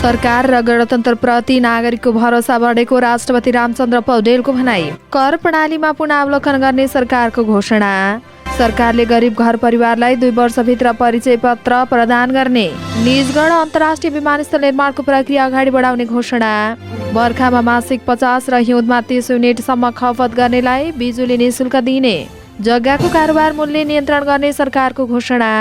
सरकार र गणतन्त्रप्रति नागरिकको भरोसा बढेको राष्ट्रपति रामचन्द्र पौडेलको भनाई। कर प्रणालीमा पुनरावलोकन गर्ने सरकारको घोषणा। सरकारले गरिब घर परिवारलाई 2 वर्षभित्र परिचय पत्र प्रदान गर्ने। निजगढ अन्तर्राष्ट्रिय विमानस्थल निर्माणको प्रक्रिया अगाडि बढाउने घोषणा। बर्खामा मासिक 50 र हिउँदमा 30 युनिटसम्म खपत गर्नेलाई बिजुली निशुल्क दिने। जग्गाको कारोबार मूल्य नियन्त्रण गर्ने सरकारको घोषणा।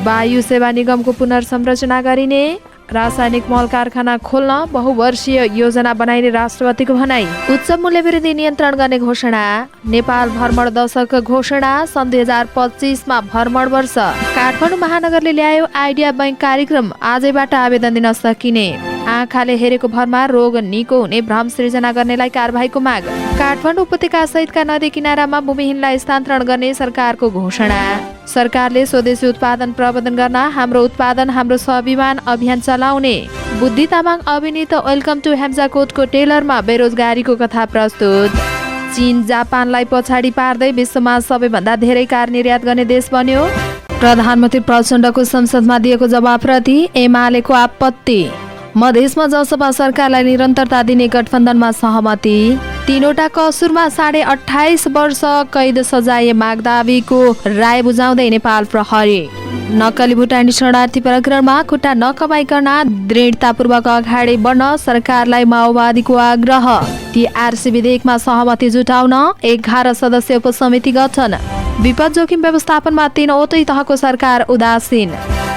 वायु सेवा निगमको पुनर्संरचना गरिने। रासायनिक मल कारखाना खोल्न बहुवर्षीय योजना बनाइने राष्ट्रपतिको भनाई। उच्च मूल्यवृद्धि नियन्त्रण गर्ने घोषणा। नेपाल भ्रमण दशक घोषणा। सन् 2025मा भ्रमण वर्ष। काठमाडौँ महानगरले ल्यायो आइडिया बैंक कार्यक्रम। आजैबाट आवेदन दिन सकिने। आँखाले हेरेको भरमा रोग निको हुने भ्रम सृजना गर्नेलाई कारबाहीको माग। काठमाडौँ उपत्यका सहितका नदी किनारामा भूमिहीनलाई स्थानान्तरण गर्ने सरकारको घोषणा। सरकारले स्वदेशी उत्पादन प्रवर्धन गर्न हाम्रो उत्पादन हाम्रो स्वाभिमान अभियान चलाउने। बुद्धि तामाङ अभिनीत वेलकम टु हेम्जाकोटको टेलरमा बेरोजगारीको कथा प्रस्तुत। चीन जापानलाई पछाडि पार्दै विश्वमा सबैभन्दा धेरै कार निर्यात गर्ने देश बन्यो। प्रधानमन्त्री प्रचण्डको संसदमा दिएको जवाफप्रति एमालेको आपत्ति। मधेसमा जसपा सरकारलाई निरन्तरता दिने गठबन्धनमा सहमति। 3वटा कसुरमा 28.5 वर्ष कैद सजाय माग्दावीको राय बुझाउँदै नेपाल प्रहरी। नक्कली भुटानी शरणार्थी प्रकरणमा खुट्टा नकमाइकन दृढतापूर्वक अगाडि बढ्न सरकारलाई माओवादीको आग्रह। टीआरसी विधेयकमा सहमति जुटाउन 11 सदस्यीय उपसमिति गठन। विपद जोखिम व्यवस्थापनमा 3वटै तहको सरकार उदासीन।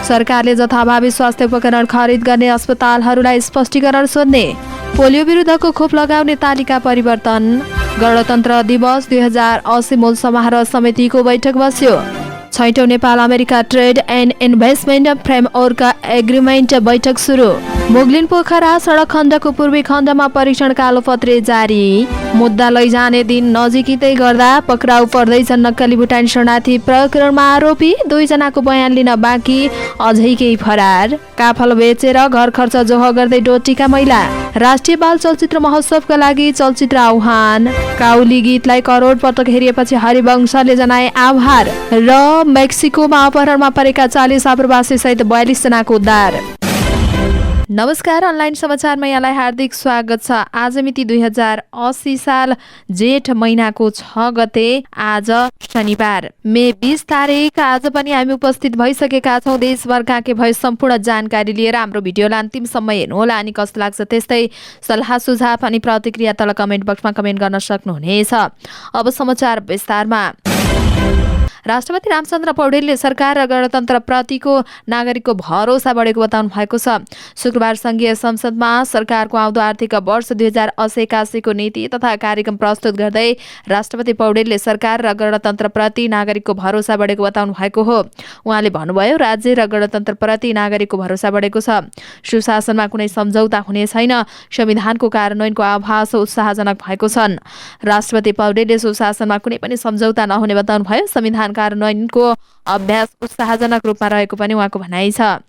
सरकारले जथाभावी स्वास्थ्य उपकरण खरिद गर्ने अस्पतालहरूलाई स्पष्टीकरण सोध्ने। पोलियो विरुद्धको खोप लगाउने तालिका परिवर्तन। गणतन्त्र दिवस 2080 मूल समारोह समितिको बैठक बस्यो। 6औं Nepal America trade and investment framework agreement बैठक सुरु। मुगलिन पोखरा सडक खण्डको पूर्वी खण्डमा परीक्षण कालोपत्रे जारी। मुद्दा लैजाने दिन नजिकै गर्दा पक्राउ पर्दैछन् नक्कली भुटानी शरणार्थी प्रकरणमा आरोपी। 2 जनाको बयान लिन बाँकी, अझै केही फरार। काफल बेचेर घर खर्च जोह गर्दै डोटीका महिला। राष्ट्रिय बाल चलचित्र महोत्सवका लागि चलचित्र आह्वान। काउली गीतलाई करोड पटक हेरिएपछि हरिवंशले जनाए आभार। र मेक्सिकोमा अपहरणमा परेका 40 आप्रवासी सहित 42 जनाको उद्धार। नमस्कार, अनलाइन समाचारमा यहाँलाई हार्दिक स्वागत छ। आज मिति 2080 साल जेठ महिनाको 6 गते, आज शनिबार मे 20 तारिक। आज पनि हामी उपस्थित भइसकेका छौँ देशभरका के भए सम्पूर्ण जानकारी लिएर। हाम्रो भिडियोलाई अन्तिमसम्म हेर्नुहोला। अनि कस्तो लाग्छ त्यस्तै सल्लाह सुझाव अनि प्रतिक्रिया तल कमेन्ट बक्समा कमेन्ट गर्न सक्नुहुनेछ। अब समाचार विस्तारमा। राष्ट्रपति रामचन्द्र पौडेलले सरकार र गणतन्त्रप्रतिको नागरिकको भरोसा बढेको बताउनु भएको छ। शुक्रबार संघीय संसदमा सरकारको आउँदो आर्थिक वर्ष 2080-81 को नीति तथा कार्यक्रम प्रस्तुत गर्दै राष्ट्रपति पौडेलले सरकार र गणतन्त्रप्रति नागरिकको भरोसा बढेको बताउनु भएको हो। उहाँले भन्नुभयो, राज्य र गणतन्त्रप्रति नागरिकको भरोसा बढेको छ। सुशासनमा कुनै सम्झौता हुने छैन। संविधानको कार्यान्वयनको आभास उत्साहजनक भएको छन्। राष्ट्रपति पौडेलले सुशासनमा कुनै पनि सम्झौता नहुने बताउनु भयो। संविधान कार्यान्वयनको अभ्यास उत्साहजनक रूपमा रहेको पनि उहाँको भनाइ छ।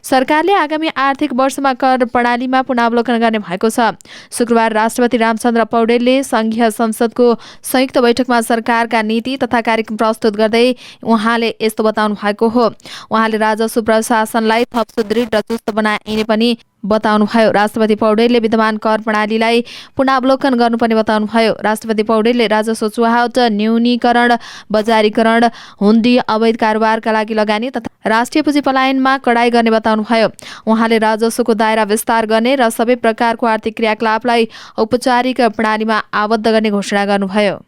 सरकारले आगामी आर्थिक वर्षमा कर प्रणालीमा पुनरावलोकन गर्ने भएको छ। शुक्रबार राष्ट्रपति रामचन्द्र पौडेलले संघीय संसदको संयुक्त बैठकमा सरकारका नीति तथा कार्यक्रम प्रस्तुत गर्दै उहाँले यस्तो बताउनु भएको हो। उहाँले राजस्व प्रशासनलाई थप सुदृढ र चुस्त बनाइने पनि बताउनुभयो। राष्ट्रपति पौडेलले विद्यमान कर प्रणालीलाई पुनरावलोकन गर्नुपर्ने बताउनुभयो। राष्ट्रपति पौडेलले राजस्व चुहावट, न्यूनीकरण, बजारीकरण, हुन्डी, अवैध कारोबारका लागि लगानी तथा राष्ट्रिय पुँजी पलायनमा कडाई गर्ने बताउनुभयो। उहाँले राजस्वको दायरा विस्तार गर्ने र सबै प्रकारको आर्थिक क्रियाकलापलाई औपचारिक प्रणालीमा आबद्ध गर्ने घोषणा गर्नुभयो।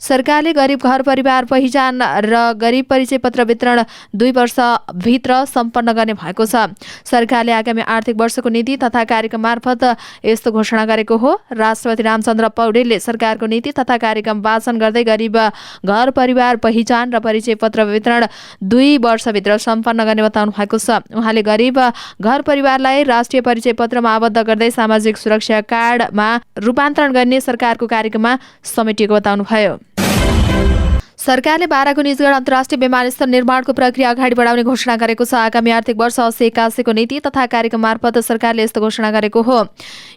सरकारले गरिब घर परिवार पहिचान र गरिब परिचय पत्र वितरण 2 वर्षभित्र सम्पन्न गर्ने भएको छ। सरकारले आगामी आर्थिक वर्षको नीति तथा कार्यक्रम मार्फत यस्तो घोषणा गरेको हो। राष्ट्रपति रामचन्द्र पौडेलले सरकारको नीति तथा कार्यक्रम वाचन गर्दै गरिब घर परिवार पहिचान र परिचय पत्र वितरण 2 वर्षभित्र सम्पन्न गर्ने बताउनु भएको छ। उहाँले गरिब घर परिवारलाई राष्ट्रिय परिचय पत्रमा आबद्ध गर्दै सामाजिक सुरक्षा कार्डमा रूपान्तरण गर्ने सरकारको कार्यक्रममा समेटिएको बताउनुभयो। सरकारले बाराको निजगढ अन्तर्राष्ट्रिय विमानस्थल निर्माणको प्रक्रिया अगाडि बढाउने घोषणा गरेको छ। आगामी आर्थिक वर्ष 80-81 को नीति तथा कार्यक्रम मार्फत सरकारले यस्तो घोषणा गरेको हो।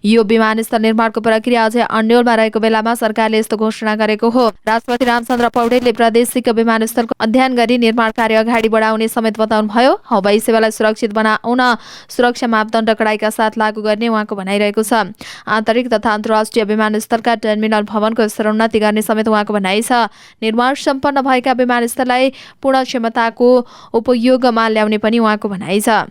यो विमानस्थल निर्माणको प्रक्रिया अझै अन्योलमा रहेको बेलामा सरकारले यस्तो घोषणा गरेको हो। राष्ट्रपति रामचन्द्र पौडेलले प्रादेशिक विमानस्थलको अध्ययन गरी निर्माण कार्य अगाडि बढाउने समेत बताउनुभयो। हवाई सेवालाई सुरक्षित बनाउन सुरक्षा मापदण्ड कडाइका साथ लागू गर्ने उहाँको भनाइरहेको छ। आन्तरिक तथा अन्तर्राष्ट्रिय विमानस्थलका टर्मिनल भवनको स्तरोन्नति गर्ने समेत उहाँको भनाइ छ। निर्माण सम्पन्न भएका विमानस्थललाई पूर्ण क्षमताको उपयोगमा ल्याउने पनि उहाँको भनाइ छ।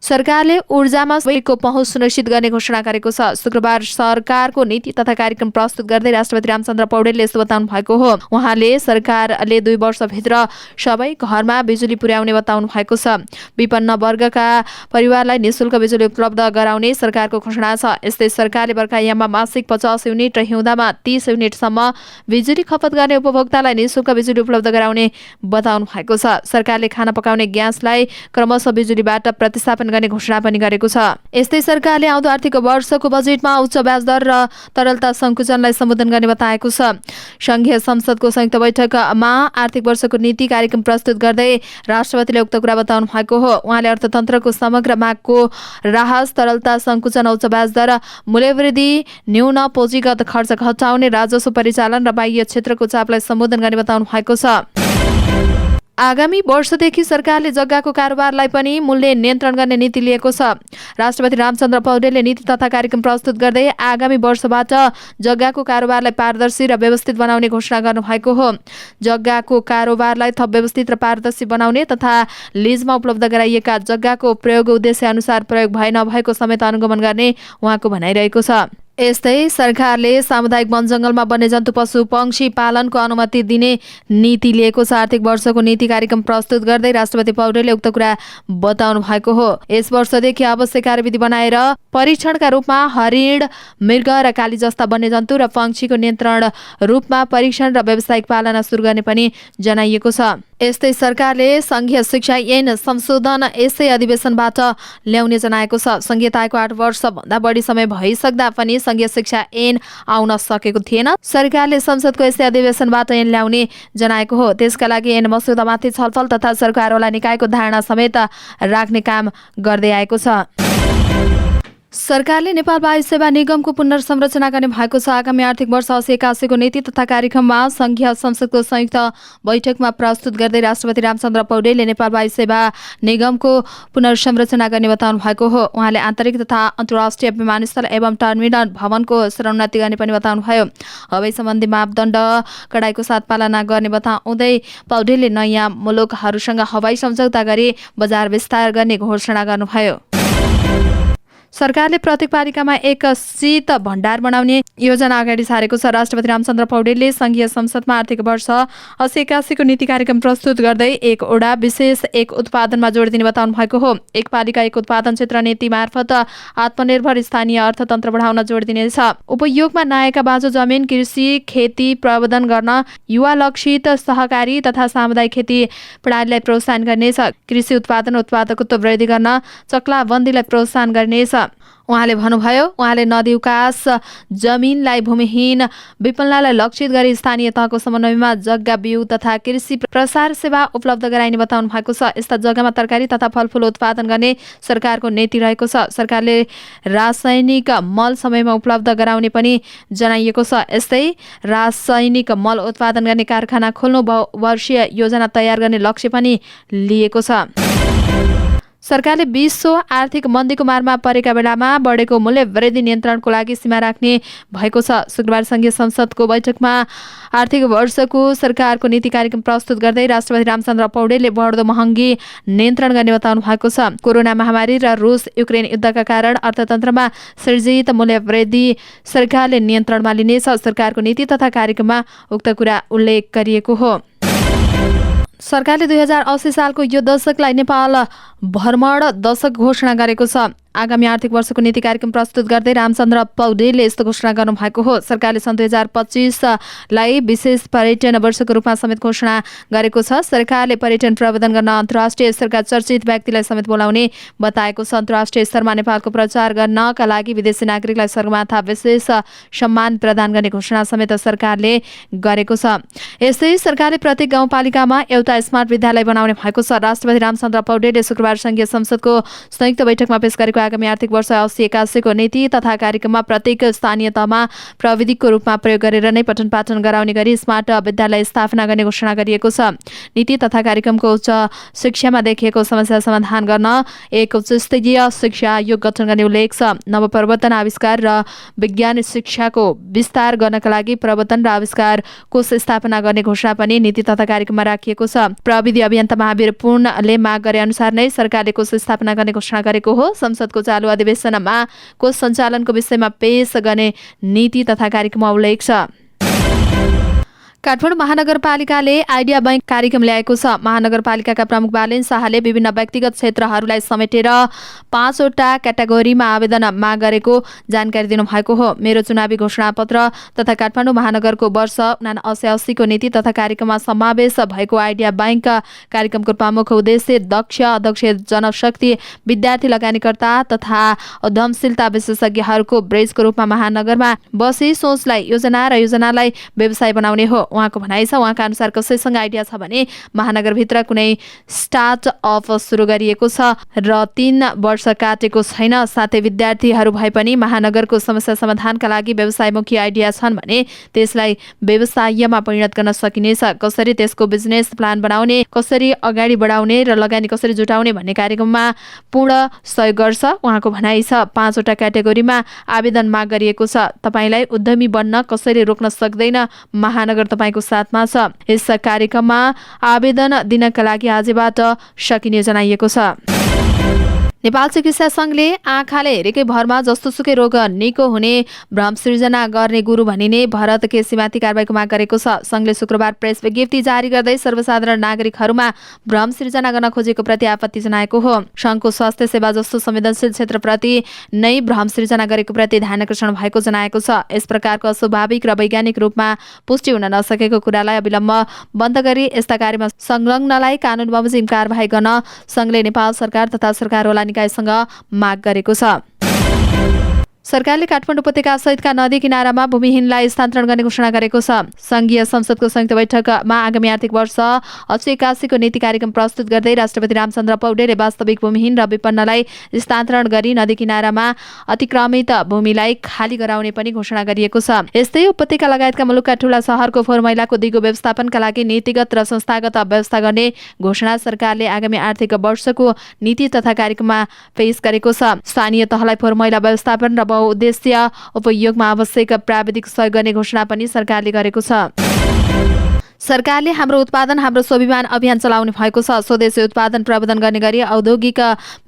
सरकारले ऊर्जामा सबैको पहुँच सुनिश्चित गर्ने घोषणा गरेको छ। शुक्रबार सरकारको नीति तथा कार्यक्रम प्रस्तुत गर्दै राष्ट्रपति रामचन्द्र पौडेलले यस्तो बताउनु भएको हो। उहाँले सरकारले 2 वर्षभित्र सबै घरमा बिजुली पुर्याउने बताउनु भएको छ। विपन्न वर्गका परिवारलाई निःशुल्क बिजुली उपलब्ध गराउने सरकारको घोषणा छ। यस्तै सरकारले बर्खायाममा मासिक 50 युनिट र हिउँदामा 30 युनिटसम्म बिजुली खपत गर्ने उपभोक्तालाई निःशुल्क बिजुली उपलब्ध गराउने बताउनु भएको छ। सरकारले खाना पकाउने ग्यासलाई क्रमशः बिजुलीबाट प्रतिस्थापन गर्ने घोषणा पनि गरेको छ। यस्तै सरकारले आउँदो आर्थिक वर्षको बजेटमा उच्च ब्याज दर र तरलता सङ्कुचनलाई सम्बोधन गर्ने बताएको छ। संघीय संसदको संयुक्त बैठकमा आर्थिक वर्षको नीति कार्यक्रम प्रस्तुत गर्दै राष्ट्रपतिले उक्त कुरा बताउनु भएको हो। उहाँले अर्थतन्त्रको समग्र मागको राहत, तरलता सङ्कुचन, उच्च ब्याज दर, मूल्यवृद्धि, न्यून पुँजीगत खर्च घटाउने, राजस्व परिचालन र बाह्य क्षेत्रको चापलाई सम्बोधन गर्ने बताउनु भएको छ। आगामी वर्षदेखि सरकारले जग्गाको कारोबारलाई पनि मूल्य नियन्त्रण गर्ने नीति लिएको छ। राष्ट्रपति रामचन्द्र पौडेलले नीति तथा कार्यक्रम प्रस्तुत गर्दै आगामी वर्षबाट जग्गाको कारोबारलाई पारदर्शी र व्यवस्थित बनाउने घोषणा गर्नुभएको हो। जग्गाको कारोबारलाई थप व्यवस्थित र पारदर्शी बनाउने तथा लिजमा उपलब्ध गराइएका जग्गाको प्रयोग उद्देश्य अनुसार प्रयोग भए नभएको समेत अनुगमन गर्ने उहाँको भनाइरहेको छ। यस्तै सरकारले सामुदायिक वनजङ्गलमा वन्यजन्तु पशु पंक्षी पालनको अनुमति दिने नीति लिएको छ। आर्थिक वर्षको नीति कार्यक्रम प्रस्तुत गर्दै राष्ट्रपति पौडेलले उक्त कुरा बताउनु भएको हो। यस वर्षदेखि आवश्यक कार्यविधि बनाएर परीक्षणका रूपमा हरिण, मृग र काली जस्ता वन्यजन्तु र पंक्षीको नियन्त्रण रूपमा परीक्षण र व्यावसायिक पालना सुरु गर्ने पनि जनाइएको छ। यस्तै सरकारले संघीय शिक्षा ऐन संशोधन यसै अधिवेशनबाट ल्याउने जनाएको छ। संहिताको 8 वर्षभन्दा बढी समय भइसक्दा पनि संघीय शिक्षा ऐन आउन सकेको थिएन। सरकारले संसदको यसै अधिवेशनबाट ऐन ल्याउने जनाएको हो। त्यसका लागि ऐन मस्यौदामाथि छलफल तथा सरकारवाला निकायको धारणा समेत राख्ने काम गर्दै आएको छ। सरकारले नेपाल वायु सेवा निगमको पुनर्संरचना गर्ने भएको छ। आगामी आर्थिक वर्ष 80-81 को नीति तथा कार्यक्रममा संघीय संसदको संयुक्त बैठकमा प्रस्तुत गर्दै राष्ट्रपति रामचन्द्र पौडेलले नेपाल वायु सेवा निगमको पुनर्संरचना गर्ने बताउनु भएको हो। उहाँले आन्तरिक तथा अन्तर्राष्ट्रिय विमानस्थल एवं टर्मिनल भवनको स्तरोन्नति गर्ने पनि बताउनुभयो। हवाई सम्बन्धी मापदण्ड कडाइको साथ पालना गर्ने बताउँदै पौडेलले नयाँ मुलुकहरूसँग हवाई सम्झौता गरी बजार विस्तार गर्ने घोषणा गर्नुभयो। सरकारले प्रत्येक पालिकामा एक शीत भण्डार बनाउने योजना अगाडि सारेको छ। राष्ट्रपति रामचन्द्र पौडेलले संघीय संसदमा आर्थिक वर्ष 80-81 को नीति कार्यक्रम प्रस्तुत गर्दै एक ओडा विशेष एक उत्पादनमा जोड दिने बताउनु भएको हो। एक पालिका एक उत्पादन क्षेत्र नीति मार्फत आत्मनिर्भर स्थानीय अर्थतन्त्र बढाउन जोड दिनेछ। उपयोगमा नआएका बाँझो जमिन, कृषि खेती प्रबन्धन गर्न युवा लक्षित सहकारी तथा सामुदायिक खेती प्रणालीलाई प्रोत्साहन गर्नेछ। कृषि उत्पादन उत्पादकत्व वृद्धि गर्न चक्लाबन्दीलाई प्रोत्साहन गर्नेछ। उहाँले भन्नुभयो। उहाँले नदी उकास जमिनलाई भूमिहीन विपन्नलाई लक्षित गरी स्थानीय तहको समन्वयमा जग्गा, बिउ तथा कृषि प्रसार सेवा उपलब्ध गराइने बताउनु भएको छ। यस्ता जग्गामा तरकारी तथा फलफुल उत्पादन गर्ने सरकारको नीति रहेको छ। सरकारले रासायनिक मल समयमा उपलब्ध गराउने पनि जनाइएको छ। यस्तै रासायनिक मल उत्पादन गर्ने कारखाना खोल्नु वर्षीय योजना तयार गर्ने लक्ष्य पनि लिएको छ। सरकारले विश्व आर्थिक मन्दीको मारमा परेका बेलामा बढेको मूल्य वृद्धि नियन्त्रणको लागि सीमा राख्ने भएको छ। शुक्रबार संघीय संसदको बैठकमा आर्थिक वर्षको सरकारको नीति कार्यक्रम प्रस्तुत गर्दै राष्ट्रपति रामचन्द्र पौडेलले बढ्दो महँगी नियन्त्रण गर्ने बताउनु भएको छ। कोरोना महामारी र रुस युक्रेन युद्धका कारण अर्थतन्त्रमा सृजित मूल्य वृद्धि सरकारले नियन्त्रणमा लिनेछ। सरकारको नीति तथा कार्यक्रममा उक्त कुरा उल्लेख गरिएको हो। सरकारले 2080 सालको यो दशकलाई नेपाल भ्रमण दशक घोषणा गरेको छ। आगामी आर्थिक वर्षको नीति कार्यक्रम प्रस्तुत गर्दै रामचन्द्र पौडेलले यस्तो घोषणा गर्नुभएको हो। सरकारले सन् 2025लाई विशेष पर्यटन वर्षको रूपमा समेत घोषणा गरेको छ। सरकारले पर्यटन प्रबन्धन गर्न अन्तर्राष्ट्रिय स्तरका चर्चित व्यक्तिलाई समेत बोलाउने बताएको छ। अन्तर्राष्ट्रिय स्तरमा नेपालको प्रचार गर्नका लागि विदेशी नागरिकलाई सगरमाथा विशेष सम्मान प्रदान गर्ने घोषणा समेत सरकारले गरेको छ। यस्तै सरकारले प्रत्येक गाउँपालिकामा एउटा स्मार्ट विद्यालय बनाउने भएको छ। राष्ट्रपति रामचन्द्र पौडेलले शुक्रबार संघीय संसदको संयुक्त बैठकमा पेश गरेको आगामी आर्थिक वर्ष 80-81 को नीति तथा कार्यक्रममा प्रत्येक स्थानीय तहमा प्रविधिको रूपमा प्रयोग गरेर नै पठन पाठन गराउने गरी स्मार्ट विद्यालय स्थापना गर्ने घोषणा गरिएको छ। नीति तथा कार्यक्रमको उच्च शिक्षामा देखिएको समस्या समाधान गर्न एक उच्च स्तरीय शिक्षा आयोग गठन गर्ने उल्लेख छ। नवप्रवर्तन आविष्कार र विज्ञान शिक्षाको विस्तार गर्नका लागि प्रवर्तन र आविष्कार कोष स्थापना गर्ने घोषणा पनि नीति तथा कार्यक्रममा राखिएको छ। प्रविधि अभियन्ता महावीर पूर्णले माग गरे अनुसार नै सरकारले कोष स्थापना गर्ने घोषणा गरेको हो। संसदको चालु अधिवेशनमा कोष सञ्चालनको विषयमा पेश गर्ने नीति तथा कार्यक्रममा उल्लेख छ। काठमाडौँ महानगरपालिकाले आइडिया बैंक कार्यक्रम ल्याएको छ। महानगरपालिकाका प्रमुख बालेन शाहले विभिन्न व्यक्तिगत क्षेत्रहरूलाई समेटेर 5 वटा क्याटेगोरीमा आवेदन माग गरेको जानकारी दिनुभएको हो। मेरो चुनावी घोषणापत्र तथा काठमाडौँ महानगरको वर्ष 79-80 को नीति तथा कार्यक्रममा समावेश भएको आइडिया बैंक कार्यक्रमको प्रमुख उद्देश्य दक्ष अध्यक्ष जनशक्ति विद्यार्थी लगानीकर्ता तथा उद्यमशीलता विशेषज्ञहरूको ब्रिजको रूपमा महानगरमा बसी सोचलाई योजना र योजनालाई व्यवसाय बनाउने हो। उहाँको भनाइ छ। उहाँका अनुसार कसैसँग आइडिया छ भने महानगरभित्र कुनै स्टार्टअप सुरु गरिएको छ र 3 वर्ष काटेको छैन, साथै विद्यार्थीहरू भए पनि महानगरको समस्या समाधानका लागि व्यवसायमुखी आइडिया छन् भने त्यसलाई व्यवसायमा परिणत गर्न सकिनेछ। कसरी त्यसको बिजनेस प्लान बनाउने, कसरी अगाडि बढाउने र लगानी कसरी जुटाउने भन्ने कार्यक्रममा पूर्ण सहयोग गर्छ। उहाँको भनाइ छ। 5 वटा क्याटेगोरीमा आवेदन माग गरिएको छ। तपाईलाई उद्यमी बन्न कसैले रोक्न सक्दैन। महानगर तपाईको साथमा छ। यस कार्यक्रममा आवेदन दिनका लागि आजबाट सकिने जनाइएको छ। नेपाल चिकित्सा संघले आँखाले हेरेकै भरमा जस्तोसुकै रोग निको हुने भ्रम सृजना गर्ने गुरु भनिने भरत केसीमाथि कारबाहीको माग गरेको छ। संघले शुक्रबार प्रेस विज्ञप्ति जारी गर्दै सर्वसाधारण नागरिकहरूमा भ्रम सृजना गर्न खोजेको प्रति आपत्ति जनाएको हो। संघको स्वास्थ्य सेवा जस्तो संवेदनशील क्षेत्रप्रति नै भ्रम सृजना गरेको प्रति ध्यानकर्षण भएको जनाएको छ। यस प्रकारको अस्वाभाविक र वैज्ञानिक रूपमा पुष्टि हुन नसकेको कुरालाई अविलम्ब बन्द गरी यस्ता कार्यमा संलग्नलाई कानून बमोजिम कारबाही गर्न संघले नेपाल सरकार तथा सरकारवाला निकायसँग माग गरेको छ। सरकारले काठमाडौँ उपत्यका सहितका नदी किनारामा भूमिहीनलाई स्थानान्तरण गर्ने घोषणा गरेको छ। संघीय संसदको संयुक्त बैठकमा आगामी आर्थिक वर्ष 80-81 को नीति कार्यक्रम प्रस्तुत गर्दै राष्ट्रपति रामचन्द्र पौडेलले वास्तविक भूमिहीन र विपन्नलाई स्थानान्तरण गरी नदी किनारामा अतिक्रमित भूमिलाई खाली गराउने पनि घोषणा गरिएको छ। यस्तै उपत्यका लगायतका मुलुकका ठूला शहरको फोहोर मैलाको दिगो व्यवस्थापनका लागि नीतिगत र संस्थागत व्यवस्था गर्ने घोषणा सरकारले आगामी आर्थिक वर्षको नीति तथा कार्यक्रममा पेश गरेको छ। स्थानीय तहलाई फोहोर मैला व्यवस्थापन र उद्देश्य उपयोगमा आवश्यक प्राविधिक सहयोग गर्ने घोषणा पनि सरकारले गरेको छ। सरकारले हाम्रो उत्पादन हाम्रो स्वाभिमान अभियान चलाउने भएको छ। स्वदेशी उत्पादन प्रवर्धन गर्ने गरी औद्योगिक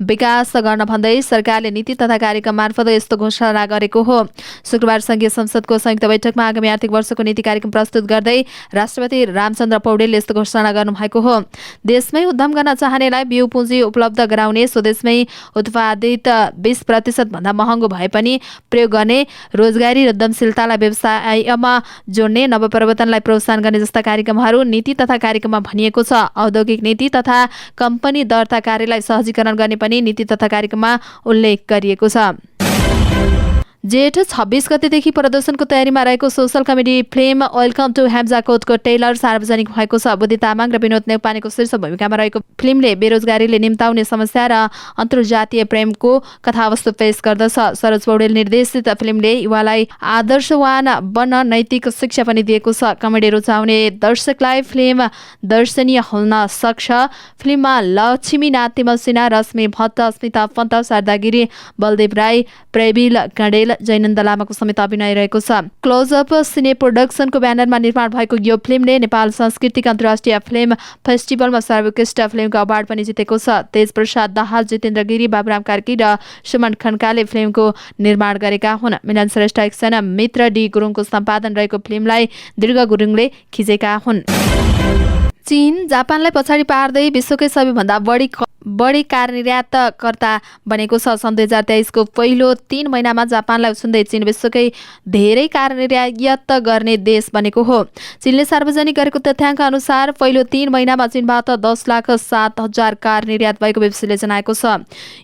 विकास गर्न भन्दै सरकारले नीति तथा कार्यक्रम मार्फत यस्तो घोषणा गरेको हो। शुक्रबार संघीय संसदको संयुक्त बैठकमा आगामी आर्थिक वर्षको नीति कार्यक्रम प्रस्तुत गर्दै राष्ट्रपति रामचन्द्र पौडेलले यस्तो घोषणा गर्नुभएको हो। देशमै उद्यम गर्न चाहनेलाई बिउ पुँजी उपलब्ध गराउने, स्वदेशमै उत्पादित 20% भन्दा महँगो भए पनि प्रयोग गर्ने, रोजगारी र उद्यमशीलतालाई व्यवसायमा जोड्ने, नवप्रवर्तनलाई प्रोत्साहन गर्ने जस्ता कार्यक्रमहरू नीति तथा कार्यक्रममा भनिएको छ। औद्योगिक नीति तथा कम्पनी दर्ता कार्यलाई सहजीकरण गर्ने पनि नीति तथा कार्यक्रममा उल्लेख गरिएको छ। जेठ 26 गतेदेखि प्रदर्शनको तयारीमा रहेको social comedy film welcome to हेम्जाकोटको ट्रेलर सार्वजनिक भएको छ। बुद्धि तामाङ र विनोद नेउपानेको शीर्ष भूमिकामा रहेको फिल्मले बेरोजगारीले निम्ताउने समस्या र अन्तर्जातीय प्रेमको कथावस्तु पेश गर्दछ। सरोज पौडेल निर्देशित फिल्मले युवालाई आदर्शवान बन्न नैतिक शिक्षा पनि दिएको छ। कमेडी रुचाउने दर्शकलाई फिल्म दर्शनीय हुन सक्छ। फिल्ममा लक्ष्मी नाति मसिना, रश्मि भट्ट, अस्मिता पन्त, शारदा गिरी, बलदेव राई, प्रवील कँडेल, जैनन्द लामाको समेत अभिनय रहेको छ। क्लोजअप सिने प्रोडक्सनको ब्यानरमा निर्माण भएको यो फिल्मले नेपाल सांस्कृतिक अन्तर्राष्ट्रिय फिल्म फेस्टिभलमा सर्वोत्कृष्ट फिल्मको अवार्ड पनि जितेको छ। तेज प्रसाद दाहाल, जितेन्द्र गिरी, बाबुराम कार्की र सुमन खड्काले फिल्मको निर्माण गरेका हुन्। मिलन श्रेष्ठ एकजना मित्र डी गुरुङको सम्पादन रहेको फिल्मलाई दीर्घ गुरुङले खिचेका हुन्। चीन जापानलाई पछाडि पार्दै विश्वकै सबैभन्दा बढी कार निर्यातकर्ता बनेको छ। सन् 2023को पहिलो 3 महिनामा जापानलाई उछिन्दै चीन विश्वकै धेरै कार निर्यात गर्ने देश बनेको हो। चीनले सार्वजनिक गरेको तथ्याङ्क अनुसार पहिलो 3 महिनामा चीनबाट 10,07,000 कार निर्यात भएको बीबीसीले जनाएको छ।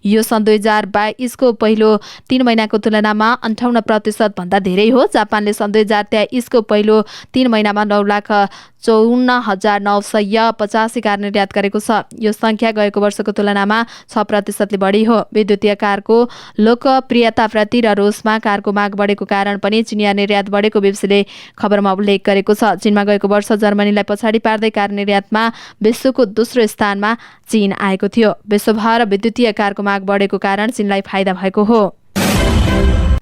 यो सन् 2022को पहिलो 3 महिनाको तुलनामा 58% भन्दा धेरै हो। जापानले सन् 2023को पहिलो 3 महिनामा 9,54,985 कार निर्यात गरेको छ। यो सङ्ख्या गएको वर्षको तुलनामा 6% बढी हो। विद्युतीय कारको लोकप्रियताप्रति र रूसमा कारको माग बढेको कारण पनि चिनिया निर्यात बढेको बीबीसीले खबरमा उल्लेख गरेको छ। चीनमा गएको वर्ष जर्मनीलाई पछाडि पार्दै कार निर्यातमा विश्वको दोस्रो स्थानमा चीन आएको थियो। विश्वभर विद्युतीय कारको माग बढेको कारण चीनलाई फाइदा भएको हो।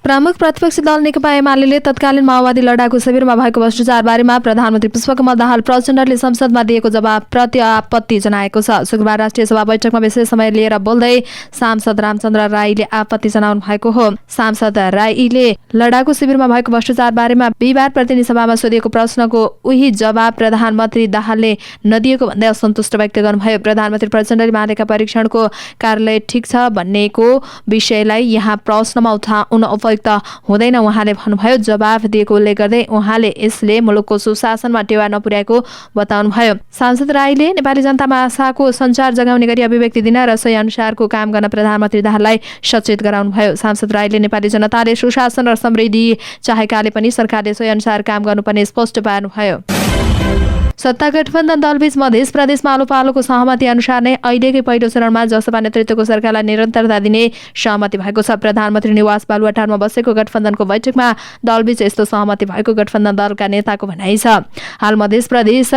प्रमुख प्रतिपक्षी दल नेकपा एमाले तत्कालीन माओवादी लडाकु शिविरमा भएको भ्रष्टाचार बारेमा प्रधानमन्त्री पुष्पकमल दाहाल प्रचण्डले संसदमा दिएको जवाबप्रति आपत्ति जनाएको छ। शुक्रबार राष्ट्रिय सभा बैठकमा विशेष समय लिएर बोल्दै सांसद रामचन्द्र राईले आपत्ति जनाउनु भएको हो। सांसद राईले लडाकु शिविरमा भएको भ्रष्टाचार बारेमा बिहिबार प्रतिनिधि सभामा सोधिएको प्रश्नको उही जवाब प्रधानमन्त्री दाहालले नदिएको भन्दै असन्तुष्ट व्यक्त गर्नुभयो। प्रधानमन्त्री प्रचण्डले मालेका परीक्षणको कार्यालय ठिक छ भन्नेको विषयलाई यहाँ प्रश्नमा उठाउन हुँदैन उहाँले भन्नुभयो। जवाफ दिएको उल्लेख गर्दै उहाँले यसले मुलुकको सुशासनमा टेवा नपुर्याएको बताउनुभयो। सांसद राईले नेपाली जनतामा आशाको सञ्चार जगाउने गरी अभिव्यक्ति दिन र सही अनुसारको काम गर्न प्रधानमन्त्री दाहाललाई सचेत गराउनुभयो। सांसद राईले नेपाली जनताले सुशासन र समृद्धि चाहेकाले पनि सरकारले सही अनुसार काम गर्नुपर्ने स्पष्ट पार्नुभयो। सत्ता गठबन्धन दलबीच मध्य प्रदेश मालोपालोको सहमति अनुसार नै अहिलेकै पहिलो चरणमा जसपा नेतृत्वको सरकारलाई निरन्तरता दिने सहमति भएको छ। प्रधानमन्त्री निवास बालुवाटारमा बसेको गठबन्धनको बैठकमा दलबीच यस्तो सहमति भएको गठबन्धन दलका नेताको भनाइ छ। हाल मध्य प्रदेश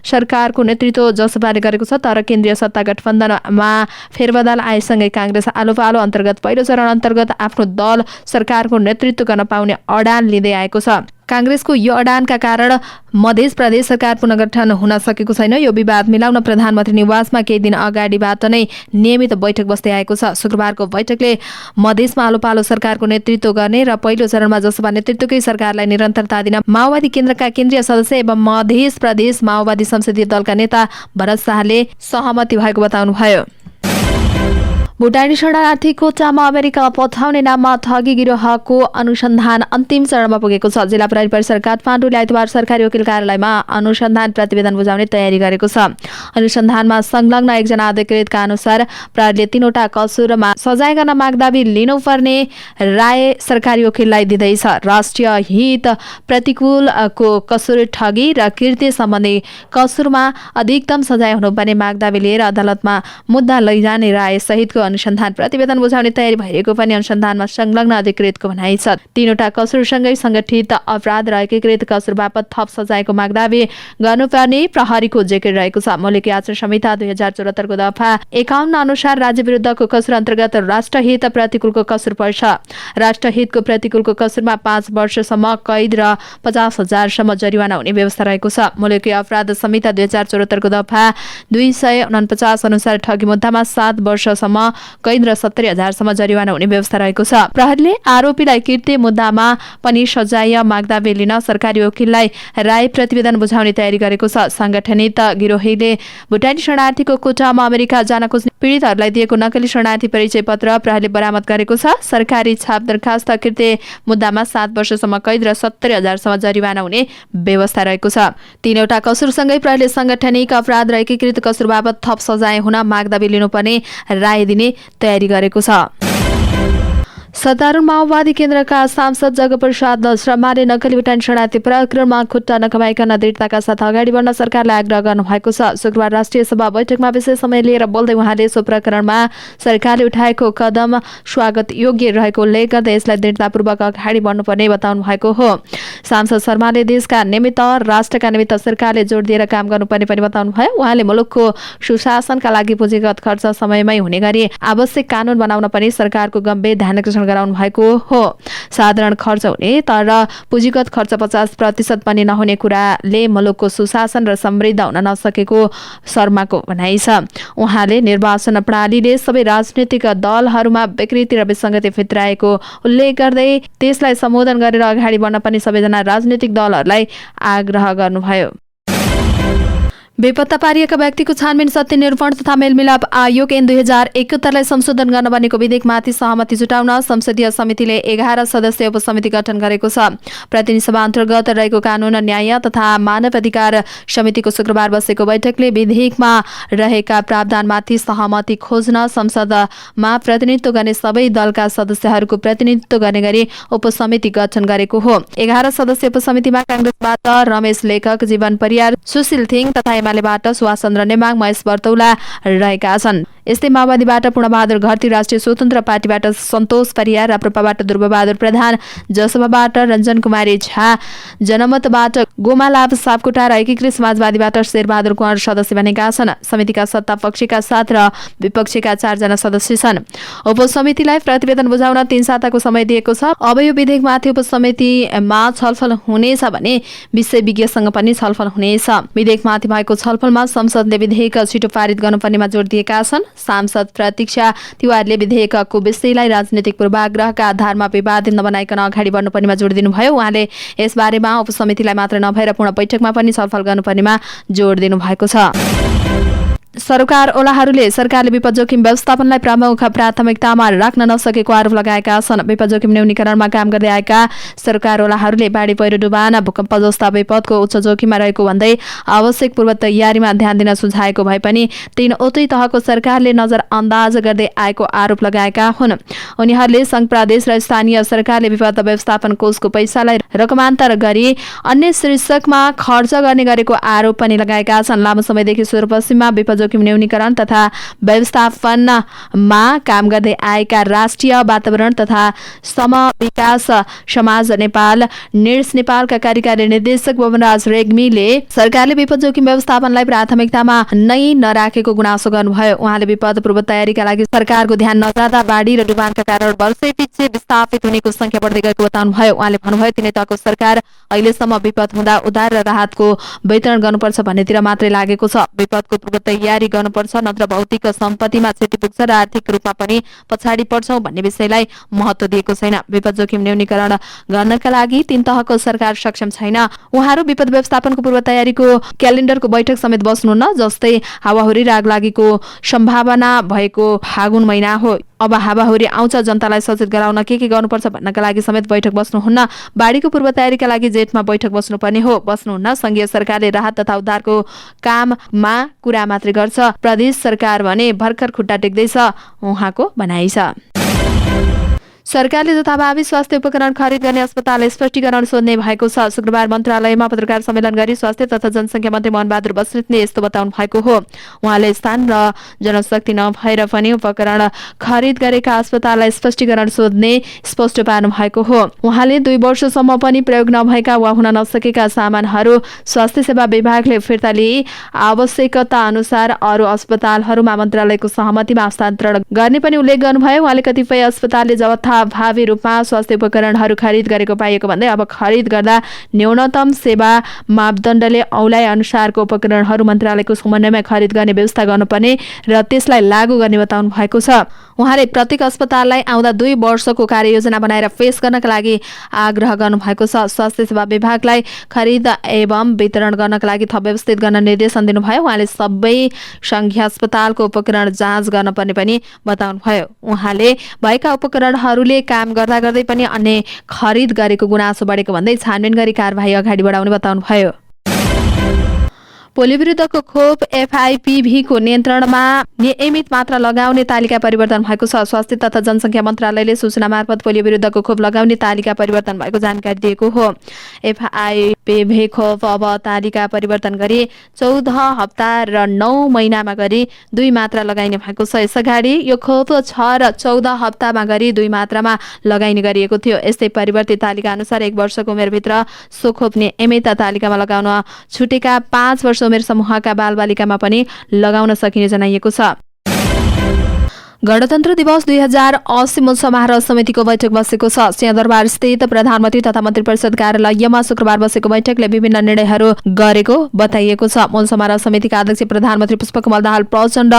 सरकारको नेतृत्व जसपाले गरेको छ, तर केन्द्रीय सत्ता गठबन्धनमा फेरबदल आएसँगै काङ्ग्रेस आलोपालो अन्तर्गत पहिलो चरण अन्तर्गत आफ्नो दल सरकारको नेतृत्व गर्न पाउने अडान लिँदै आएको छ। काङ्ग्रेसको यो अडानका कारण मध्य प्रदेश सरकार पुनर्गठन हुन सकेको छैन। यो विवाद मिलाउन प्रधानमन्त्री निवासमा केही दिन अगाडिबाट नै नियमित बैठक बस्दै आएको छ। शुक्रबारको बैठकले मधेसमा आलोपालो सरकारको नेतृत्व गर्ने र पहिलो चरणमा जसपा नेतृत्वकै सरकारलाई निरन्तरता दिन माओवादी केन्द्रका केन्द्रीय सदस्य एवं मध्य प्रदेश माओवादी संसदीय दलका नेता भरत शाहले सहमति भएको बताउनुभयो। भुटानी शरणार्थी कोटामा अमेरिका पठाउने नाममा ठगी गिरोहको अनुसन्धान अन्तिम चरणमा पुगेको छ। जिल्ला प्रहरी परिसर काठमाडौँले आइतबार सरकारी वकिल कार्यालयमा अनुसन्धान प्रतिवेदन बुझाउने तयारी गरेको छ। अनुसन्धानमा संलग्न एकजना अधिकृतका अनुसार प्रहरीले 3वटा कसुरमा सजाय गर्न मागदाबी लिनुपर्ने राय सरकारी वकिललाई दिँदैछ। राष्ट्रिय हित प्रतिकूलको कसुर, ठगी र कृत्य सम्बन्धी कसुरमा अधिकतम सजाय हुनुपर्ने मागदाबी लिएर अदालतमा मुद्दा लैजाने राय सहितको अनुसन्धान प्रतिवेदन बुझाउने तयारी भइरहेको पनि अनुसन्धानमा संलग्न अधिकृतको भनाइ छ। 3वटा कसुरसँगै संगठित अपराध र एकीकृत कसुर बापत थप सजायको मागदाबी गर्नुपर्ने प्रहरीको जिकिर रहेको छ। मौलिक आचार संहिता 2074 को दफा 51 अनुसार राज्य विरुद्धको कसुर अन्तर्गत राष्ट्रहित प्रतिकूलको कसुर पर्छ। राष्ट्रहितको प्रतिकूलको कसुरमा 5 वर्षसम्म कैद र 50,000 सम्म जरिवाना हुने व्यवस्था रहेको छ। मौलिक अपराध संहिता 2074 को दफा 249 अनुसार ठगी मुद्दामा 7 वर्षसम्म कैद र 70,000 सम्म जरिवाना हुने व्यवस्था रहेको छ। प्रहरीले आरोपीलाई कृत्य मुद्दामा पनि सजाय मागदाबी लिन सरकारी वकिललाई राय प्रतिवेदन बुझाउने तयारी गरेको छ। संगठनित गिरोहीले भुटानी शरणार्थीको कोटामा अमेरिका जान खोज्ने पीडितहरूलाई दिएको नक्कली शरणार्थी परिचय पत्र प्रहरीले बरामद गरेको छ। सरकारी छाप दरखास्त कृत्य मुद्दामा 7 वर्षसम्म कैद र 70,000 सम्म जरिवाना हुने व्यवस्था रहेको छ। 3वटा कसुरसँगै प्रहरीले संगठनिक अपराध र एकीकृत कसुर बापत थप सजाय हुन मागदाबी लिनुपर्ने राय दिने तयारी गरेको छ। सत्तारूढ माओवादी केन्द्रका सांसद जगप्रसाद शर्माले नक्कली भुटानी शरणार्थी प्रकरणमा खुट्टा नकमाइकन दृढताका साथ अगाडि बढ्न सरकारलाई आग्रह गर्नुभएको छ। शुक्रबार राष्ट्रिय सभा बैठकमा विशेष समय लिएर बोल्दै उहाँले सो प्रकरणमा सरकारले उठाएको कदम स्वागत योग्य रहेको उल्लेख गर्दै यसलाई दृढतापूर्वक अगाडि बढ्नुपर्ने बताउनु भएको हो। सांसद शर्माले देशका निमित्त, राष्ट्रका निमित्त सरकारले जोड दिएर काम गर्नुपर्ने पनि बताउनुभयो। उहाँले मुलुकको सुशासनका लागि पुँजीगत खर्च समयमै हुने गरी आवश्यक कानून बनाउन पनि सरकारको गम्भीर ध्यानकर्षण गराउनु भएको हो। साधारण खर्च हुने तर पुँजीगत खर्च 50% पनि नहुने कुराले मुलुकको सुशासन र समृद्ध हुन नसकेको शर्माको भनाइ छ। उहाँले निर्वाचन प्रणालीले सबै राजनीतिक दलहरूमा विकृति र विसङ्गति भित्राएको उल्लेख गर्दै त्यसलाई सम्बोधन गरेर अगाडि बढ्न पनि सबैजना राजनीतिक दलहरूलाई आग्रह गर्नुभयो। बेपत्ता पारिएका व्यक्तिको छानबिन सत्य निरूपण तथा मेलमिलाप आयोग ऐन 2071लाई संशोधन गर्न बनेको विधेयकमाथि सहमति जुटाउन संसदीय समितिले 11 सदस्यीय उपसमिति गठन गरेको छ। प्रतिनिधि सभा अन्तर्गत रहेको कानून न्याय तथा मानव अधिकार समितिको शुक्रबार बसेको बैठकले विधेयकमा रहेका प्रावधानमाथि सहमति खोज्न संसदमा प्रतिनिधित्व गर्ने सबै दलका सदस्यहरूको प्रतिनिधित्व गर्ने गरी उपसमिति गठन गरेको हो। 11 सदस्यीय उपसमितिमा कांग्रेसबाट रमेश लेखक, जीवन परियार, सुशील थिङ तथा एमालेबाट सुभाष चन्द्र नेमाङ, महेश बर्तौला रहेका छन्। यस्तै माओवादीबाट पूर्णबहादुर घरती, राष्ट्रिय स्वतन्त्र पार्टीबाट सन्तोष परियार, राप्रपाबाट ध्रुवबहादुर प्रधान, जसपाबाट रञ्जन कुमारी झा, जनमतबाट गोमालाभ सापकोटा र एकीकृत समाजवादीबाट शेरबहादुर कुँवर सदस्य बनेका छन्। समितिका सत्ता पक्षका 7 र विपक्षीका 4 जना सदस्य छन्। उपसमितिलाई प्रतिवेदन बुझाउन 3 साताको समय दिएको छ। अब यो विधेयकमाथि उपसमितिमा छलफल हुनेछ भने विषय विज्ञसँग पनि छलफल हुनेछ। विधेयकमाथि भएको छलफलमा संसदले विधेयक छिटो पारित गर्नुपर्नेमा जोड दिएका छन्। सांसद प्रतीक्षा तिवारीले विधेयकको विषयलाई राजनीतिक पूर्वाग्रहका आधारमा विवादित नबनाइकन अगाडि बढ्नुपर्नेमा जोड दिनुभयो। उहाँले यसबारेमा उपसमितिलाई मात्र नभएर पूर्ण बैठकमा पनि छलफल गर्नुपर्नेमा जोड दिनुभएको छ। सरकारले विपद जोखिम व्यवस्थापनलाई प्रमुख प्राथमिकतामा राख्न नसकेको आरोप लगाएका छन्। विपद जोखिम न्यूनीकरणमा काम गर्दै आएका सरकारवालाहरूले बाढी, पहिरो, डुबान, भूकम्प जस्ता विपदको उच्च जोखिममा रहेको भन्दै आवश्यक पूर्व तयारीमा ध्यान दिन सुझाएको भए पनि तीनवटै तहको सरकारले नजरअन्दाज गर्दै आएको आरोप लगाएका हुन्। उनीहरूले संघ, प्रदेश र स्थानीय सरकारले विपद व्यवस्थापन कोषको पैसालाई रकमान्तर गरी अन्य शीर्षकमा खर्च गर्ने गरेको आरोप पनि लगाएका छन्। लामो समयदेखि सुदूरपश्चिममा विपद जोखिम न्यूनीकरण तथा व्यवस्थापनमा काम गर्दै आएका राष्ट्रिय वातावरण तथा समविकास समाज नेपाल निर्स नेपालका कार्यकारी निर्देशक भवनराज रेग्मीले सरकारले विपद जोखिम व्यवस्थापनलाई प्राथमिकतामा नै नराखेको गुनासो गर्नुभयो। उहाँले विपद पूर्व तयारीका लागि सरकारको ध्यान नजाँदा बाढी र डुबानका कारण वर्षैपिच्छे विस्थापित हुनेको संख्या बढ्दै गएको बताउनुभयो। उहाँले भन्नुभयो तिनै तहको सरकार अहिलेसम्म विपद हुँदा उद्धार र राहतको वितरण गर्नुपर्छ भन्नेतिर मात्रै लागेको छ। विपदको पूर्व तयारी गर्नुपर्छ, नत्र भौतिक सम्पत्तिमा क्षति पुग्छ र आर्थिक रूपमा पनि पछाडि पर्छौं भन्ने विषयलाई महत्त्व दिएको छैन। विपद जोखिम न्यूनीकरण गर्नका लागि 3 तहको सरकार सक्षम छैन। उहाँहरू विपद व्यवस्थापनको पूर्व तयारीको क्यालेन्डरको बैठक समेत बस्नुहुन्न। जस्तै हावाहुरी, आगलागीको सम्भावना भएको फागुन महिना हो, अब हावाहुरी आउँछ, जनतालाई सचेत गराउन के गर्नुपर्छ भन्नका लागि समेत बैठक बस्नुहुन्न। बाढीको पूर्व तयारीका लागि जेठमा बैठक बस्नुपर्ने हो, बस्नुहुन्न। संघीय सरकारले राहत तथा उद्धारको काममा कुरा मात्रै गर्छ, प्रदेश सरकार भने भर्खर खुट्टा टेक्दैछ, उहाँको भनाइ छ। सरकारले जथाभावी स्वास्थ्य उपकरण खरिद गर्ने अस्पताल स्पष्टीकरण सोध्ने भएको छ। शुक्रबार मन्त्रालयमा पत्रकार सम्मेलन गरी स्वास्थ्य तथा जनसङ्ख्या मन्त्री मोहनबहादुर बस्नेतले यस्तो बताउनु भएको हो। उहाँले स्थान र जनशक्ति नभएर पनि उपकरण खरिद गरेका अस्पताललाई स्पष्टीकरण सोध्ने स्पष्ट पार्नु भएको हो। उहाँले 2 वर्षसम्म पनि प्रयोग नभएका वा हुन नसकेका सामानहरू स्वास्थ्य सेवा विभागले फिर्ता लिए आवश्यकता अनुसार अरू अस्पतालहरूमा मन्त्रालयको सहमतिमा हस्तान्तरण गर्ने पनि उल्लेख गर्नुभयो। उहाँले कतिपय अस्पतालले जवाबभावी रूपमा स्वास्थ्य उपकरणहरू खरिद गरेको पाइएको भन्दै अब खरिद गर्दा न्यूनतम सेवा मापदण्डले औलाइ अनुसारको उपकरणहरू मन्त्रालयको समन्वयमा खरिद गर्ने व्यवस्था गर्नुपर्ने र त्यसलाई लागू गर्ने बताउनु भएको छ। उहाँले प्रत्येक अस्पताललाई आउँदा 2 वर्षको कार्ययोजना बनाएर पेश गर्नका लागि आग्रह गर्नुभएको छ। स्वास्थ्य सेवा विभागलाई खरिद एवं वितरण गर्नका लागि थप व्यवस्थित गर्न निर्देशन दिनुभयो। उहाँले सबै संघीय अस्पतालको उपकरण जाँच गर्नुपर्ने पनि बताउनुभयो। उहाँले भएका उपकरणहरूले काम गर्दा गर्दै पनि अन्य खरिद गरेको गुनासो बढेको भन्दै छानबिन गरी कारबाही अगाडि बढाउने बताउनुभयो। पोलियो विरुद्धको खोप FIPV-को नियन्त्रणमा नियमित मात्रा लगाउने तालिका परिवर्तन भएको छ। स्वास्थ्य तथा जनसङ्ख्या मन्त्रालयले सूचना मार्फत पोलियो विरुद्धको खोप लगाउने तालिका परिवर्तन भएको जानकारी दिएको हो। FIPV खोप अब तालिका परिवर्तन गरी 14 हप्ता र 9 महिनामा गरी 2 मात्रा लगाइने भएको छ। यसअगाडि यो खोप 6 र 14 हप्तामा गरी 2 मात्रामा लगाइने गरिएको थियो। यस्तै परिवर्तित तालिका अनुसार 1 वर्षको उमेरभित्र सो खोप नियमित तालिकामा लगाउन छुटेका 5 वर्ष उमेर समूहका बालबालिकामा पनि लगाउन सकिने जनाइएको छ। गणतन्त्र दिवस 2080 समारोह समितिको बैठक बसेको छ। सिंहदरबार स्थित प्रधानमन्त्री तथा मन्त्री परिषद कार्यालयमा शुक्रबार बसेको बैठकले विभिन्न निर्णयहरू गरेको बताइएको छ। मूल समारोह समितिका अध्यक्ष प्रधानमन्त्री पुष्पकमल दाहाल प्रचण्ड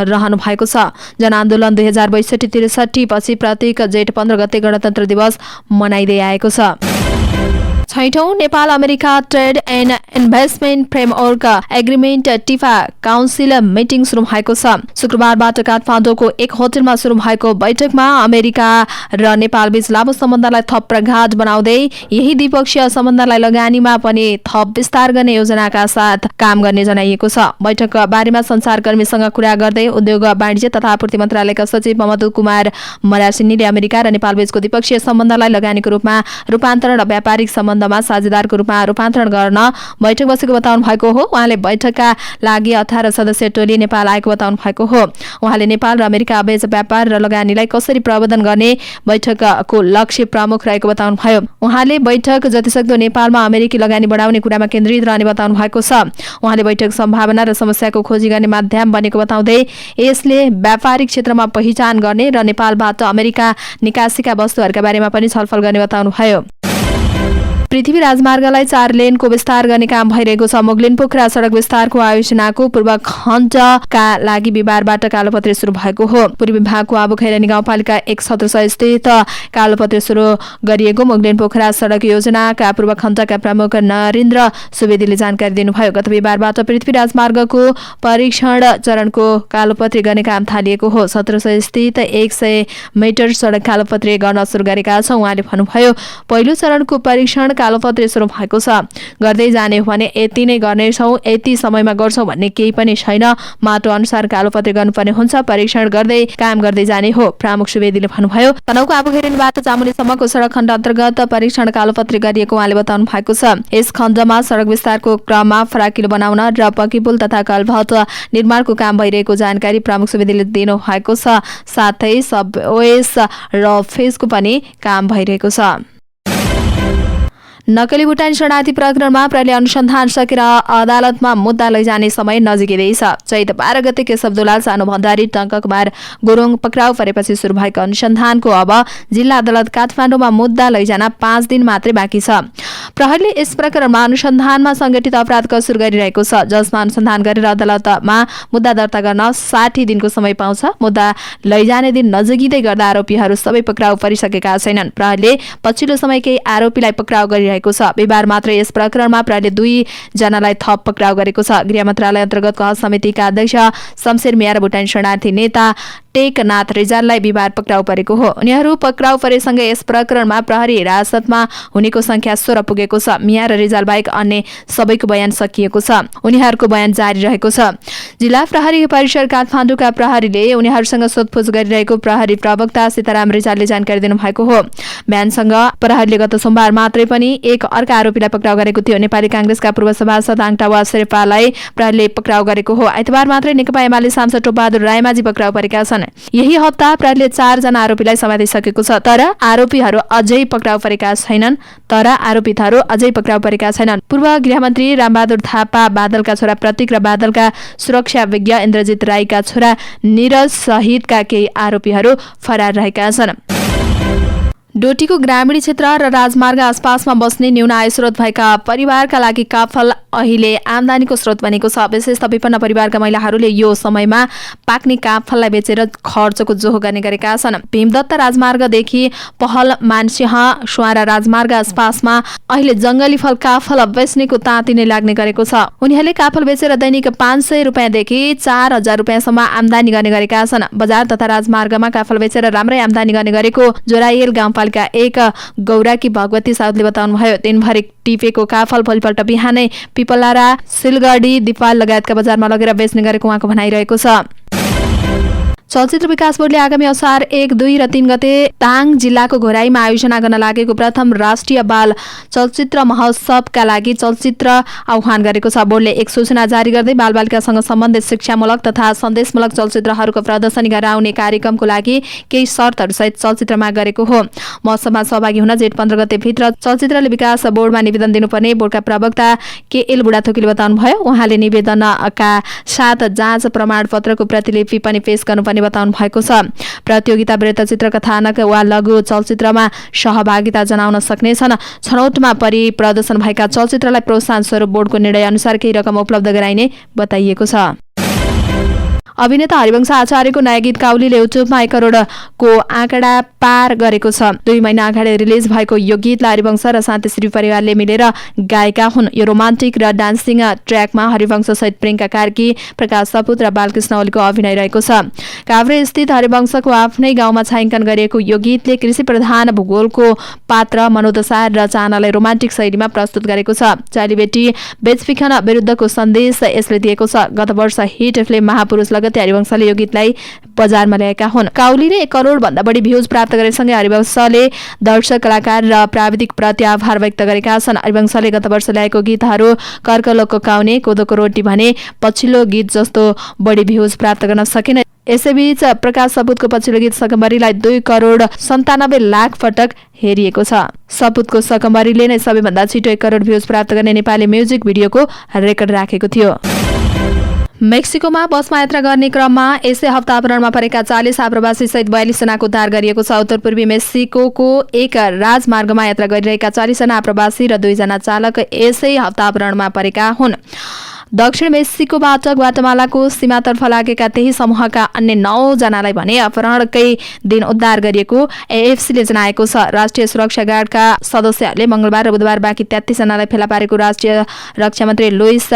रहनु भएको छ। जनआन्दोलन 2062-63 पछि प्रत्येक जेठ 15 गते गणतन्त्र दिवस मनाइँदै आएको छ। छैठौं Nepal America trade and investment framework agreement TIFA council meeting सुरु भएको छ। शुक्रबारबाट काठमाडौँको एक होटलमा सुरु भएको बैठकमा अमेरिका र नेपाल बीच लामो सम्बन्धलाई थप प्रगाढ बनाउँदै यही द्विपक्षीय सम्बन्धलाई लगानीमा पनि थप विस्तार गर्ने योजनाका साथ काम गर्ने जनाइएको छ। बैठक बारेमा संचारकर्मीसँग कुरा गर्दै उद्योग वाणिज्य तथा आपूर्ति मन्त्रालयका सचिव मधु कुमार मरासिनीले अमेरिका र नेपाल बीचको द्विपक्षीय सम्बन्धलाई लगानीको रूपमा रूपान्तरण र व्यापारिक सम्बन्धमा साझेदारको रूपमा रूपान्तरण गर्न बैठक बसेको बताउनु भएको हो। उहाँले बैठकका लागि 18 सदस्यीय टोली नेपाल आएको बताउनु भएको हो। उहाँले नेपाल र अमेरिका बीच व्यापार र लगानीलाई कसरी प्रबन्धन गर्ने बैठकको लक्ष्य प्रमुख रहेको बताउनु भयो। उहाँले बैठक जतिसक्दो नेपालमा अमेरिकी लगानी बढाउने कुरामा केन्द्रित रहने बताउनु भएको छ। उहाँले बैठक सम्भावना र समस्याको खोजी गर्ने माध्यम बनेको बताउँदै यसले व्यापारिक क्षेत्रमा पहिचान गर्ने र नेपालबाट अमेरिका निकासीका वस्तुहरूका बारेमा पनि छलफल गर्ने बताउनु भयो। पृथ्वी राजमार्गलाई 4 लेनको विस्तार गर्ने काम भइरहेको छ। मोगलिन पोखरा सडक विस्तारको आयोजनाको पूर्व खण्डका लागि बिहिबारबाट कालोपत्री सुरु भएको हो। पूर्वी भागको आबुखैरानी गाउँपालिका 1 सदस्य स्थित कालोपत्री सुरु गरिएको मोगलिन पोखरा सडक योजनाका पूर्व खण्डका प्रमुख नरेन्द्र सुवेदीले जानकारी दिनुभयो। गत बिहिबारबाट पृथ्वी राजमार्गको परीक्षण चरणको कालोपत्री गर्ने काम थालिएको हो। 1700 स्थित 100 मिटर सडक कालोपत्री गर्न सुरु गरेका छौं। उहाँले भन्नुभयो, पहिलो चरणको परीक्षण कालोपत्री सुरु भएको छ। गर्दै जाने हो भने यति नै गर्नेछौँ, यति समयमा गर्छौँ भन्ने केही पनि छैन। माटो अनुसार कालोपत्री गर्नुपर्ने हुन्छ। परीक्षण गर्दै काम गर्दै जाने हो, प्रमुख सुवेदीले भन्नुभयो। तनहुको आबुखैरानीबाट चामुण्डीसम्मको सडक खण्ड अन्तर्गत परीक्षण कालोपत्री गरिएको उहाँले बताउनु भएको छ। यस खण्डमा सडक विस्तारको क्रममा फराकिलो बनाउन र पक्की पुल तथा कलभट निर्माणको काम भइरहेको जानकारी प्रमुख सुवेदीले दिनु भएको छ। साथै सबवेस र फेसको पनि काम भइरहेको छ। नक्कली भुटानी शरणार्थी प्रकरणमा प्रहरीले अनुसन्धान सकेर अदालतमा मुद्दा लैजाने समय नजिकै छ। चैत 12 गते केशव दुलाल, सानो भण्डारी, टङ्ककुमार गुरुङ पक्राउ परेपछि सुरु भएको अनुसन्धानको अब जिल्ला अदालत काठमाडौँमा मुद्दा लैजान 5 दिन मात्रै बाँकी छ। प्रहरीले यस प्रकरणमा अनुसन्धानमा संगठित अपराध कसुर गरिरहेको छ, जसमा अनुसन्धान गरेर अदालतमा मुद्दा दर्ता गर्न 60 दिनको समय पाउँछ। मुद्दा लैजाने दिन नजिकै गर्दा आरोपीहरू सबै पक्राउ परिसकेका छैनन्। प्रहरीले पछिल्लो समय केही आरोपीलाई पक्राउ गरिरहेको छ। बिहिबार मात्र यस प्रकरणमा प्रहरीले 2 जनालाई थप पक्राउ गरेको छ। गृह मन्त्रालय अन्तर्गतको हज समितिका अध्यक्ष शमशेर मिया र भुटानी शरणार्थी नेता टेकनाथ रिजाललाई बिहिबार पक्राउ परेको हो। उनीहरू पक्राउ परेसँगै यस प्रकरणमा प्रहरी हिरासतमा हुनेको संख्या 16 पुगेको छ। मिया र रिजाल बाहेक अन्य सबैको बयान सकिएको छ। उनीहरूको बयान जारी रहेको छ। जिल्ला प्रहरी परिसर काठमाडौँका प्रहरीले उनीहरूसँग सोधपुछ गरिरहेको प्रहरी प्रवक्ता सीताराम रिजालले जानकारी दिनुभएको हो। बयानसँग प्रहरीले गत सोमबार मात्रै पनि एक अर्का आरोपीलाई पक्राउ गरेको थियो। नेपाली कांग्रेसका पूर्व सभासद आङटावा शेर्पालाई प्रहरीले पक्राउ गरेको हो। आइतबार मात्रै नेकपा एमाले सांसद टोपबहादुर रायमाझी पक्राउ परेका छन्। यही हप्ता प्रहरीले 4 जना आरोपीलाई समातिसकेको छ। तर आरोपीहरू अझै पक्राउ परेका छैनन्। पूर्व गृहमन्त्री रामबहादुर थापा, बादलका छोरा प्रतीक र बादलका सुरक्षा विज्ञ इन्द्रजित राईका छोरा निरज सहितका केही आरोपीहरू फरार रहेका छन्। डोटीको ग्रामीण क्षेत्र र राजमार्ग आसपासमा बस्ने न्यून आय स्रोत भएका परिवारका लागि काफल अहिले आमदानीको स्रोत बनेको छ। विशेषतः विपन्न परिवारका महिलाहरूले यो समयमा पाक्ने काफललाई बेचेर खर्चको जोहो गर्ने गरेका छन्। भीमदत्त राजमार्गदेखि पहल मानसिंह सुवारा राजमार्ग आसपासमा अहिले जंगली फल काफल बेच्नेको ताती नै लाग्ने गरेको छ। उनीहरूले काफल बेचेर दैनिक 500 रुपियाँदेखि 4000 रुपियाँसम्म आमदानी गर्ने गरेका छन्। बजार तथा राजमार्गमा काफल बेचेर राम्रै आमदानी गर्ने गरेको जोराइल गाउँपालिका 1 गौराकी भगवती साउदले बताउनुभयो। दिनभरि टिपेको काफल भोलिपल्ट बिहानै पिपलारा, सिलगढी, दिपाल लगायतका बजारमा लगेर बेच्ने गरेको उहाँको भनाइरहेको छ। चलचित्र विकास बोर्डले आगामी असार 1, 2 र 3 गते ताङ जिल्लाको घोराईमा आयोजना गर्न लागेको प्रथम राष्ट्रिय बाल चलचित्र महोत्सवका लागि चलचित्र आह्वान गरेको छ। बोर्डले एक सूचना जारी गर्दै बालबालिकासँग सम्बन्धित शिक्षामूलक तथा सन्देशमूलक चलचित्रहरूको प्रदर्शनी गराउने कार्यक्रमको लागि केही शर्तहरूसहित चलचित्र माग गरेको हो। महोत्सवमा सहभागी हुन जेठ 15 गते भित्र चलचित्रले विकास बोर्डमा निवेदन दिनुपर्ने बोर्डका प्रवक्ता KL बुढाथोकीले बताउनुभयो। उहाँले निवेदनका साथ जाँच प्रमाणपत्रको प्रतिलिपि पनि पेश गर्नुपर्ने बताउनु भएको छ। प्रतियोगिता वृत्तचित्र, कथानक वा लघु चलचित्रमा सहभागिता जनाउन सक्नेछन्। छनौटमा परि प्रदर्शन भएका चलचित्रलाई प्रोत्साहन स्वरूप बोर्डको निर्णय अनुसार केही रकम उपलब्ध गराइने बताइएको छ। अभिनेता हरिवंश आचार्यको नयाँ गीत काउलीले युट्युबमा 1 करोडको आँकडा पार गरेको छ। 2 महिना अगाडि रिलिज भएको यो गीतलाई हरिवंश र शान्तिश्री परिवारले मिलेर गाएका हुन्। यो रोमान्टिक र डान्सिङ ट्र्याकमा हरिवंश सहित प्रियंका कार्की, प्रकाश सपुत र बालकृष्ण ओलीको अभिनय रहेको छ। काभ्रे स्थित हरिवंशको आफ्नै गाउँमा छायाङ्कन गरिएको यो गीतले कृषि प्रधान भूगोलको पात्र मनोदशा र चाहनालाई रोमान्टिक शैलीमा प्रस्तुत गरेको छ। चेलीबेटी बेचबिखन विरुद्धको सन्देश यसले दिएको छ। गत वर्ष हिट फिल्म महापुरुष लगतै हरिवंशले यो गीतलाई बजारमा ल्याएका हुन्। काउलीले 1 करोड भन्दा बढी भ्यूज प्राप्त गरेसँगै हरिवंशले दर्शक, कलाकार र प्राविधिक प्रति आभार व्यक्त गरेका छन्। हरिवंशले गत वर्ष ल्याएको गीतहरू कर्कलोकको काउने, कोदोको रोटी भने पछिल्लो गीत जस्तो बढी भ्यूज प्राप्त गर्न सकेन। यसैबीच प्रकाश सपुतको पछिल्लो गीत सकम्बरीलाई 2 करोड 97 लाख पटक हेरिएको छ। सपुतको सकम्बरीले नै सबैभन्दा छिटो 1 करोड भ्यूज प्राप्त गर्ने नेपाली म्युजिक भिडियोको रेकर्ड राखेको थियो। मेक्सिकोमा बसमा यात्रा गर्ने क्रममा यसै हप्ता अपहरणमा परेका 40 आप्रवासी सहित 42 जनाको उद्धार गरिएको छ। उत्तर पूर्वी मेक्सिकोको एक राजमार्गमा यात्रा गरिरहेका 40 जना आप्रवासी र 2 जना चालक यसै हप्ता अपहरणमा परेका हुन्। दक्षिण मेक्सिकोबाट ग्वाटेमालाको सीमातर्फ लागेका त्यही समूहका अन्य 9 जनालाई भने अपहरणकै दिन उद्धार गरिएको एएफसीले जनाएको छ। राष्ट्रिय सुरक्षा गार्डका सदस्यहरूले मंगलबार र बुधबार बाँकी 33 जनालाई फेला पारेको राष्ट्रिय रक्षा मन्त्री लुइस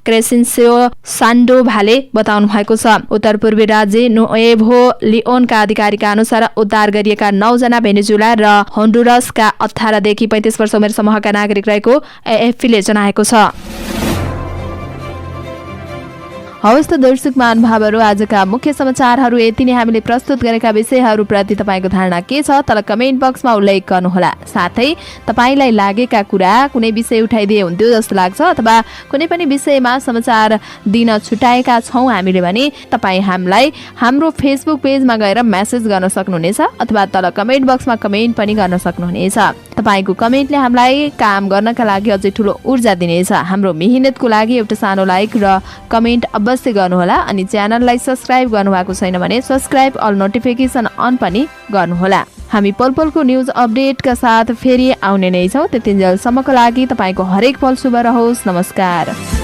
क्रेसेन्सियो सान्डोभाले बताउनु भएको छ। उत्तर पूर्वी राज्य नुएभो लिओनका अधिकारीका अनुसार उद्धार गरिएका 9 जना भेनेजुला र होन्डुरसका 18 देखि 35 वर्ष उमेर समूहका नागरिक रहेको एएफपीले जनाएको छ। हवस् त दर्शक महानुभावहरू, आजका मुख्य समाचारहरू यति नै। हामीले प्रस्तुत गरेका विषयहरूप्रति तपाईँको धारणा के छ तल कमेन्ट बक्समा उल्लेख गर्नुहोला। साथै तपाईँलाई लागेका कुरा कुनै विषय उठाइदिए हुन्थ्यो जस्तो लाग्छ अथवा कुनै पनि विषयमा समाचार दिन छुटाएका छौँ हामीले भने तपाईँ हामीलाई हाम्रो फेसबुक पेजमा गएर मेसेज गर्न सक्नुहुनेछ अथवा तल कमेन्ट बक्समा कमेन्ट पनि गर्न सक्नुहुनेछ। तपाईँको कमेन्टले हामीलाई काम गर्नका लागि अझै ठुलो ऊर्जा दिनेछ। हाम्रो मेहनतको लागि एउटा सानो लाइक र कमेन्ट अवश्य गर्नुहोला। अनि च्यानललाई सब्स्क्राइब गर्नुभएको छैन भने सब्स्क्राइब अल नोटिफिकेसन अन पनि गर्नुहोला। हामी पलपलको न्युज अपडेटका साथ फेरि आउने नै छौँ। त्यतिन्जेलसम्मको लागि तपाईँको हरेक पल शुभ रहोस्। नमस्कार।